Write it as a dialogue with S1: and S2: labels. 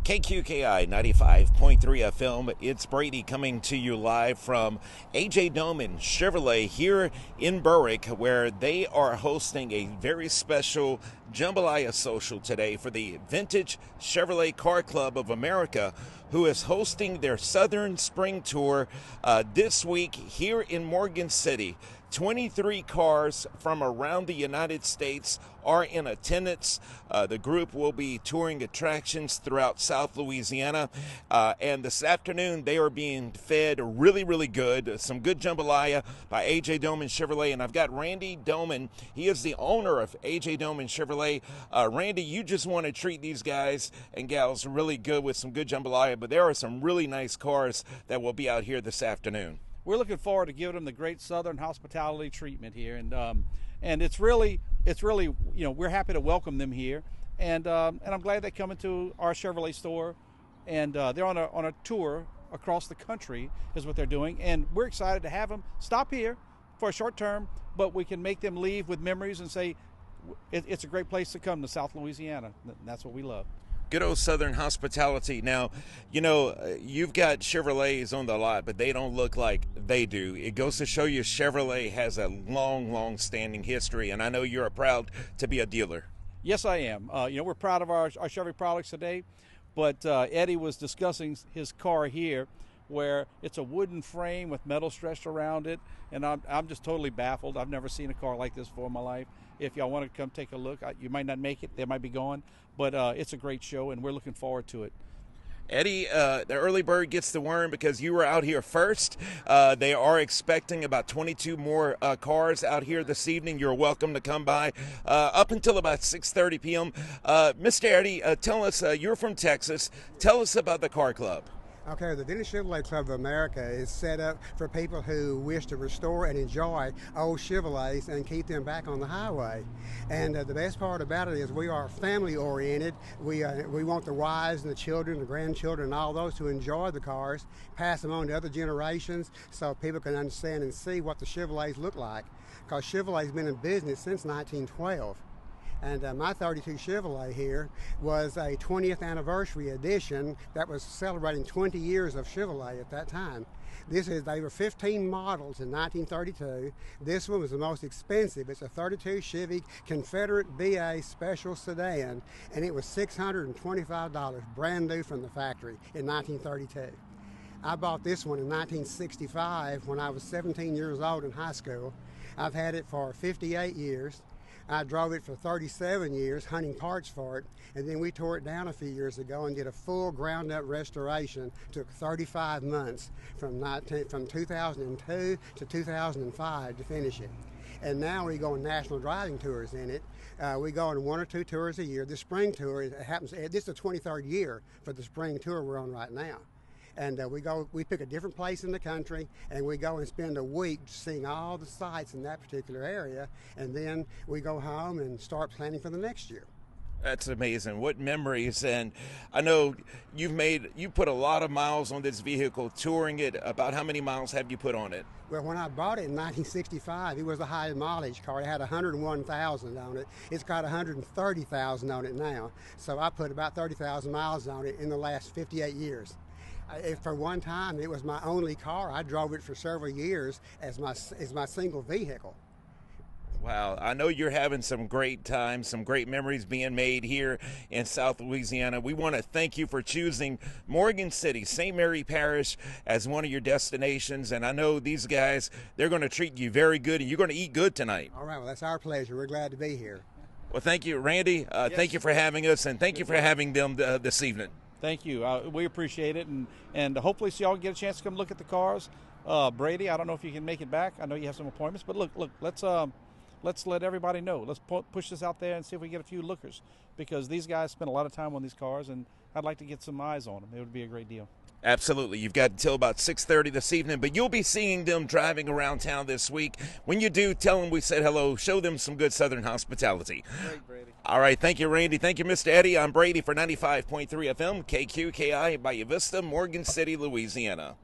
S1: KQKI 95.3 FM. It's Brady coming to you live from A.J. Dohmann Chevrolet here in Berwick, where they are hosting a very special Jambalaya social today for the Vintage Chevrolet Car Club of America, who is hosting their Southern Spring Tour this week here in Morgan City. 23 cars from around the United States are in attendance. The group will be touring attractions throughout South Louisiana. And this afternoon, they are being fed really good. Some good jambalaya by A.J. Dohmann Chevrolet. And I've got Randy Dohmann. He is the owner of A.J. Dohmann Chevrolet. Randy, you just want to treat these guys and gals really good with some good jambalaya. But there are some really nice cars that will be out here this afternoon.
S2: We're looking forward to giving them the great Southern hospitality treatment here, and it's really we're happy to welcome them here, and I'm glad they come into our Chevrolet store, and they're on a tour across the country is what they're doing, and we're excited to have them stop here for a short term, but we can make them leave with memories and say it's a great place to come to South Louisiana, and that's what we love.
S1: Good old Southern hospitality. Now, you know, you've got Chevrolets on the lot, but they don't look like they do. It goes to show you Chevrolet has a long standing history, and I know you're proud to be a dealer.
S2: Yes, I am. We're proud of our Chevy products today, but Eddie was discussing his car here, where it's a wooden frame with metal stretched around it, and I'm just totally baffled. I've never seen a car like this before in my life. If y'all want to come take a look, you might not make it. They might be gone, but it's a great show, and we're looking forward to it.
S1: Eddie, the early bird gets the worm because you were out here first. They are expecting about 22 more cars out here this evening. You're welcome to come by up until about 6:30 p.m. Mr. Eddie, tell us, you're from Texas. Tell us about the car club.
S3: Okay, the Vintage Chevrolet Club of America is set up for people who wish to restore and enjoy old Chevrolets and keep them back on the highway. And the best part about it is we are family-oriented. We want the wives and the children, the grandchildren, and all those to enjoy the cars, pass them on to other generations so people can understand and see what the Chevrolets look like. Because Chevrolet's been in business since 1912. And my 32 Chevrolet here was a 20th anniversary edition that was celebrating 20 years of Chevrolet at that time. They were 15 models in 1932. This one was the most expensive. It's a 32 Chevy Confederate BA Special Sedan, and it was $625, brand new from the factory in 1932. I bought this one in 1965 when I was 17 years old in high school. I've had it for 58 years. I drove it for 37 years, hunting parts for it, and then we tore it down a few years ago and did a full ground-up restoration. Took 35 months from 2002 to 2005 to finish it. And now we go on national driving tours in it. We go on 1 or 2 tours a year. The spring tour this is the 23rd year for the spring tour we're on right now. And we pick a different place in the country, and we go and spend a week seeing all the sites in that particular area, and then we go home and start planning for the next year.
S1: That's amazing. What memories. And I know you put a lot of miles on this vehicle, touring it. About how many miles have you put on it?
S3: Well, when I bought it in 1965, it was a high mileage car. It had 101,000 on it. It's got 130,000 on it now. So I put about 30,000 miles on it in the last 58 years. For one time, it was my only car. I drove it for several years as my single vehicle.
S1: Wow, I know you're having some great times, some great memories being made here in South Louisiana. We want to thank you for choosing Morgan City, St. Mary Parish, as one of your destinations. And I know these guys, they're going to treat you very good, and you're going to eat good tonight.
S3: All right, well, that's our pleasure. We're glad to be here.
S1: Well, thank you, Randy.
S2: Yes.
S1: Thank you for having us, and thank you for having them this evening.
S2: Thank you. We appreciate it, and hopefully so y'all get a chance to come look at the cars. Brady, I don't know if you can make it back. I know you have some appointments, but look, let's let everybody know. Let's push this out there and see if we get a few lookers, because these guys spend a lot of time on these cars, and I'd like to get some eyes on them. It would be a great deal.
S1: Absolutely. You've got until about 6:30 this evening, but you'll be seeing them driving around town this week. When you do, tell them we said hello. Show them some good Southern hospitality.
S2: Great, Brady.
S1: All right. Thank you, Randy. Thank you, Mr. Eddie. I'm Brady for 95.3 FM, KQKI, Bayou Vista, Morgan City, Louisiana.